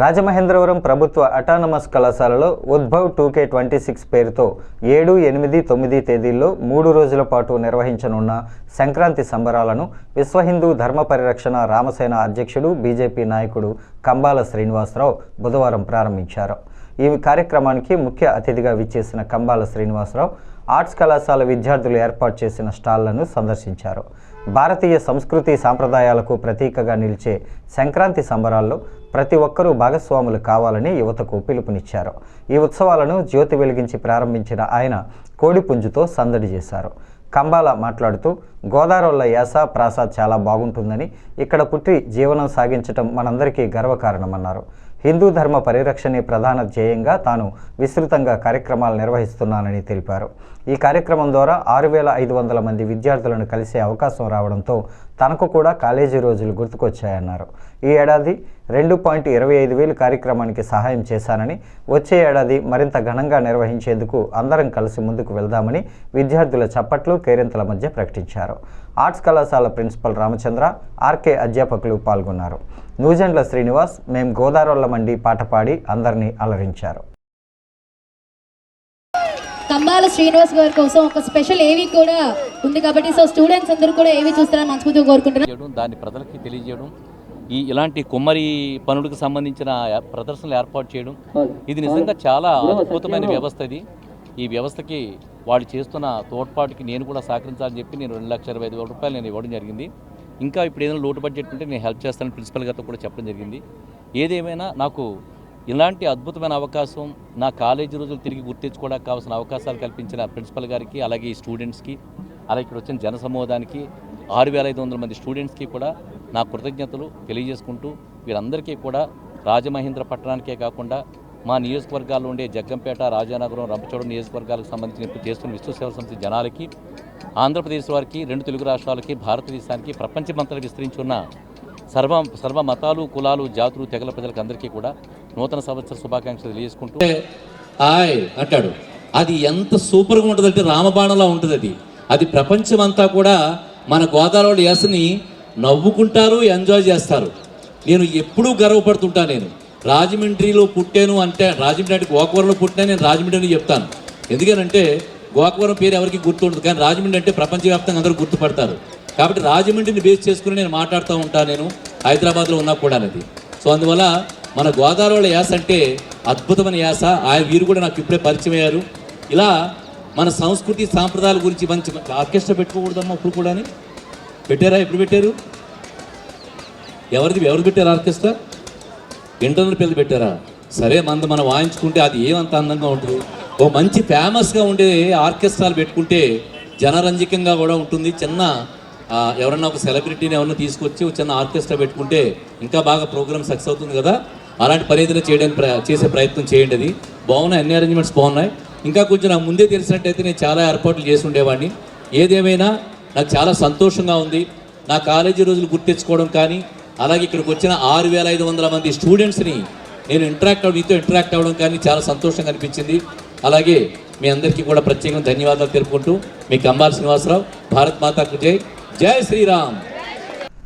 రాజమహేంద్రవరం ప్రభుత్వ అటానమస్ కళాశాలలో ఉద్భవ్ 2K26 పేరుతో 7, 8, 9 తేదీల్లో 3 రోజుల పాటు నిర్వహించనున్న సంక్రాంతి సంబరాలను విశ్వ హిందూ ధర్మ పరిరక్షణ రామసేన అధ్యక్షుడు బీజేపీ నాయకుడు కంబాల శ్రీనివాసరావు బుధవారం ప్రారంభించారు. ఈ కార్యక్రమానికి ముఖ్య అతిథిగా విచ్చేసిన కంబాల శ్రీనివాసరావు ఆర్ట్స్ కళాశాల విద్యార్థులు ఏర్పాటు చేసిన స్టాళ్లను సందర్శించారు. భారతీయ సంస్కృతి సాంప్రదాయాలకు ప్రతీకగా నిలిచే సంక్రాంతి సంబరాల్లో ప్రతి ఒక్కరూ భాగస్వాములు కావాలని యువతకు పిలుపునిచ్చారు. ఈ ఉత్సవాలను జ్యోతి వెలిగించి ప్రారంభించిన ఆయన కోడిపుంజుతో సందడి చేశారు. కంబాల మాట్లాడుతూ గోదావరిలో యాస ప్రాస చాలా బాగుంటుందని, ఇక్కడ పుట్టి జీవనం సాగించటం మనందరికీ గర్వకారణమన్నారు. హిందూ ధర్మ పరిరక్షణే ప్రధాన ధ్యేయంగా తాను విస్తృతంగా కార్యక్రమాలు నిర్వహిస్తున్నానని తెలిపారు. ఈ కార్యక్రమం ద్వారా 6,500 మంది విద్యార్థులను కలిసే అవకాశం రావడంతో తనకు కూడా కాలేజీ రోజులు గుర్తుకొచ్చాయన్నారు. ఈ ఏడాది 2.25,000 కార్యక్రమానికి సహాయం చేశానని, వచ్చే ఏడాది మరింత ఘనంగా నిర్వహించేందుకు అందరం కలిసి ముందుకు వెళ్దామని విద్యార్థుల చప్పట్లు కేరింతల మధ్య ప్రకటించారు. ఆర్ట్స్ కళాశాల ప్రిన్సిపల్ రామచంద్ర, ఆర్కే అధ్యాపకులు పాల్గొన్నారు. నూజెండ్ల శ్రీనివాస్ మేం గోదావరిమండి పాట పాడి అందరినీ అలరించారు. కంబాల శ్రీనివాస్ గారి కోసం ఒక స్పెషల్ ఏవి కూడా ఉంది కాబట్టి సో స్టూడెంట్స్ అందరూ కూడా ఏవి చూస్తారని మనస్ఫూర్తిగా కోరుకుంటున్నాను. దాన్ని ప్రజలకి తెలియజేయడం, ఇలాంటి కుమ్మరి పనులకు సంబంధించిన ప్రదర్శనలు ఏర్పాటు చేయడం, ఇది నిజంగా చాలా అద్భుతమైన వ్యవస్థ. ఈ వ్యవస్థకి వాళ్ళు చేస్తున్న తోడ్పాటుకి నేను కూడా సహకరించాలని చెప్పి నేను 2,25,000 రూపాయలు నేను ఇవ్వడం జరిగింది. ఇంకా ఇప్పుడు ఏదైనా లోటు బడ్జెట్ ఉంటే నేను హెల్ప్ చేస్తానని ప్రిన్సిపల్ గారితో కూడా చెప్పడం జరిగింది. ఏదేమైనా నాకు ఇలాంటి అద్భుతమైన అవకాశం, నా కాలేజీ రోజులు తిరిగి గుర్తించుకోవడానికి కావాల్సిన అవకాశాలు కల్పించిన ప్రిన్సిపల్ గారికి, అలాగే ఈ స్టూడెంట్స్కి, అలాగే ఇక్కడ వచ్చిన జనసమూహానికి 6,500 మంది స్టూడెంట్స్కి కూడా నా కృతజ్ఞతలు తెలియజేసుకుంటూ, వీరందరికీ కూడా రాజమహేంద్ర పట్టణానికే కాకుండా మా నియోజకవర్గాల్లో ఉండే జగ్గంపేట, రాజానగరం, రంపచోడవరం నియోజకవర్గాలకు సంబంధించిన చేస్తున్న విశ్వ సేవ సమితి జనాలకి, ఆంధ్రప్రదేశ్ వారికి, 2 తెలుగు రాష్ట్రాలకి, భారతదేశానికి, ప్రపంచమంతటా విస్తరించి ఉన్న సర్వ మతాలు, కులాలు, జాతులు, తెగల ప్రజలకు అందరికీ కూడా నూతన సంవత్సర శుభాకాంక్షలు తెలియజేసుకుంటూ ఆయ్ అంటాడు. అది ఎంత సూపర్గా ఉంటుందంటే రామబాణంలా ఉంటుంది. అది ప్రపంచమంతా కూడా మన గోదావరి యాసని నవ్వుకుంటారు, ఎంజాయ్ చేస్తారు. నేను ఎప్పుడూ గర్వపడుతుంటా. నేను రాజమండ్రిలో పుట్టాను అంటే, రాజమండ్రి అంటే గోకవరంలో పుట్టినా నేను రాజమండ్రి అని చెప్తాను. ఎందుకనంటే గోకవరం పేరు ఎవరికి గుర్తుండదు, కానీ రాజమండ్రి అంటే ప్రపంచవ్యాప్తంగా అందరూ గుర్తుపడతారు. కాబట్టి రాజమండ్రిని బేస్ చేసుకుని నేను మాట్లాడుతూ ఉంటాను. నేను హైదరాబాద్లో ఉన్నా కూడా అది. సో అందువల్ల మన గోదావరి యాస అంటే అద్భుతమైన యాస. వీరు కూడా నాకు ఇప్పుడే పరిచయం అయ్యారు. ఇలా మన సంస్కృతి సాంప్రదాయాల గురించి మంచి ఆర్కెస్ట్రా పెట్టుకోకూడదమ్మా. ఇప్పుడు కూడా పెట్టారా? ఎప్పుడు పెట్టారు? ఎవరు పెట్టారు ఆర్కెస్ట్రా? ఇంటర్నల్ పిల్లలు పెట్టారా? సరే, మనం వాయించుకుంటే అది ఏమంత అందంగా ఉంటుంది. ఓ మంచి ఫేమస్గా ఉండే ఆర్కెస్ట్రాలు పెట్టుకుంటే జనరంజకంగా కూడా ఉంటుంది. ఎవరన్నా ఒక సెలబ్రిటీని ఎవరన్నా తీసుకొచ్చి ఒక చిన్న ఆర్కెస్ట్రా పెట్టుకుంటే ఇంకా బాగా ప్రోగ్రామ్ సక్సెస్ అవుతుంది కదా. అలాంటి పని ఏదైనా చేసే ప్రయత్నం చేయండి. అది బాగున్నాయి, అన్ని అరేంజ్మెంట్స్ బాగున్నాయి. ఇంకా కొంచెం నాకు ముందే తెలిసినట్టయితే నేను చాలా ఏర్పాట్లు చేసి ఉండేవాడిని. ఏదేమైనా నాకు చాలా సంతోషంగా ఉంది. నా కాలేజీ రోజులు గుర్తించుకోవడం కానీ, అలాగే ఇక్కడికి వచ్చిన 6,500 మంది స్టూడెంట్స్ని నేను మీతో ఇంటరాక్ట్ అవ్వడం కానీ చాలా సంతోషంగా అనిపించింది. అలాగే మీ అందరికీ కూడా ప్రత్యేకంగా ధన్యవాదాలు తెలుపుకుంటూ, మీ కంబాల శ్రీనివాసరావు. భారత్ మాతాకు జై, జై శ్రీరామ్.